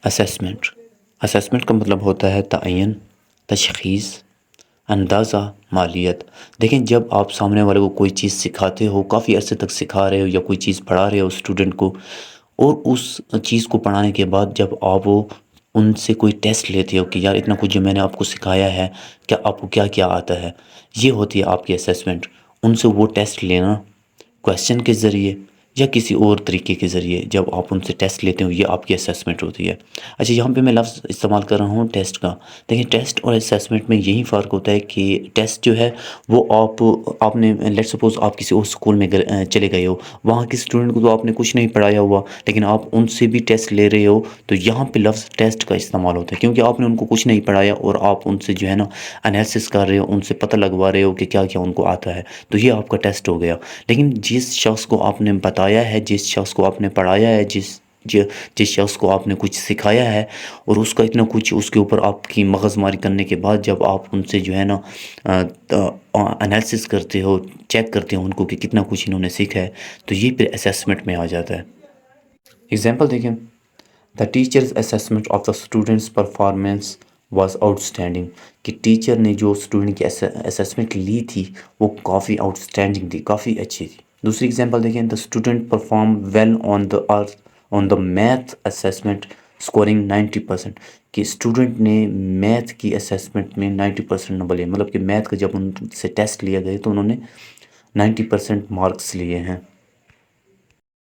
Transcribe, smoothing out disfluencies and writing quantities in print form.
Assessment assessment کا مطلب ہوتا ہے تعین، تشخیص، اندازہ، مالیت۔ دیکھیں، جب آپ سامنے والے کو کوئی چیز سکھاتے ہو، کافی عرصے تک سکھا رہے ہو یا کوئی چیز پڑھا رہے ہو اسٹوڈنٹ کو، اور اس چیز کو پڑھانے کے بعد جب آپ وہ ان سے کوئی ٹیسٹ لیتے ہو کہ یار اتنا کچھ جو میں نے آپ کو سکھایا ہے، کیا آپ کو کیا کیا آتا ہے، یہ ہوتی ہے آپ کی اسیسمنٹ۔ ان سے وہ ٹیسٹ لینا کویسچن کے ذریعے یا کسی اور طریقے کے ذریعے، جب آپ ان سے ٹیسٹ لیتے ہو، یہ آپ کی اسیسمنٹ ہوتی ہے۔ اچھا، یہاں پہ میں لفظ استعمال کر رہا ہوں ٹیسٹ کا۔ دیکھیں، ٹیسٹ اور اسیسمنٹ میں یہی فرق ہوتا ہے کہ ٹیسٹ جو ہے وہ آپ نے لیٹ سپوز آپ کسی اور اسکول میں چلے گئے ہو، وہاں کے اسٹوڈنٹ کو تو آپ نے کچھ نہیں پڑھایا ہوا، لیکن آپ ان سے بھی ٹیسٹ لے رہے ہو، تو یہاں پہ لفظ ٹیسٹ کا استعمال ہوتا ہے، کیونکہ آپ نے ان کو کچھ نہیں پڑھایا اور آپ ان سے جو ہے نا انالیسس کر رہے ہو، ان سے پتہ لگوا رہے ہو کہ کیا کیا ان کو آتا ہے، تو یہ آپ کا ٹیسٹ ہو گیا۔ لیکن جس شخص کو آپ نے بتایا ہے، جس شخص کو آپ نے پڑھایا ہے، جس شخص کو آپ نے کچھ سکھایا ہے، اور اس کا اتنا کچھ اس کے اوپر آپ کی مغز ماری کرنے کے بعد جب آپ ان سے جو ہے نا انالیسس کرتے ہو، چیک کرتے ہو ان کو کہ کتنا کچھ انہوں نے سیکھا ہے، تو یہ پھر اسیسمنٹ میں آ جاتا ہے۔ اگزامپل دیکھیں، the teachers assessment of the students performance was out standing, کہ ٹیچر نے جو اسٹوڈنٹ کی اسیسمنٹ لی تھی وہ کافی آؤٹ اسٹینڈنگ تھی، کافی اچھی تھی۔ دوسری اگزامپل دیکھیں، the student perform well on the math assessment scoring 90%، کہ اسٹوڈنٹ نے میتھ کی اسیسمنٹ میں 90% نمبر لیے، مطلب کہ میتھ کا جب ان سے ٹیسٹ لیا گیا تو انہوں نے 90% مارکس لیے ہیں۔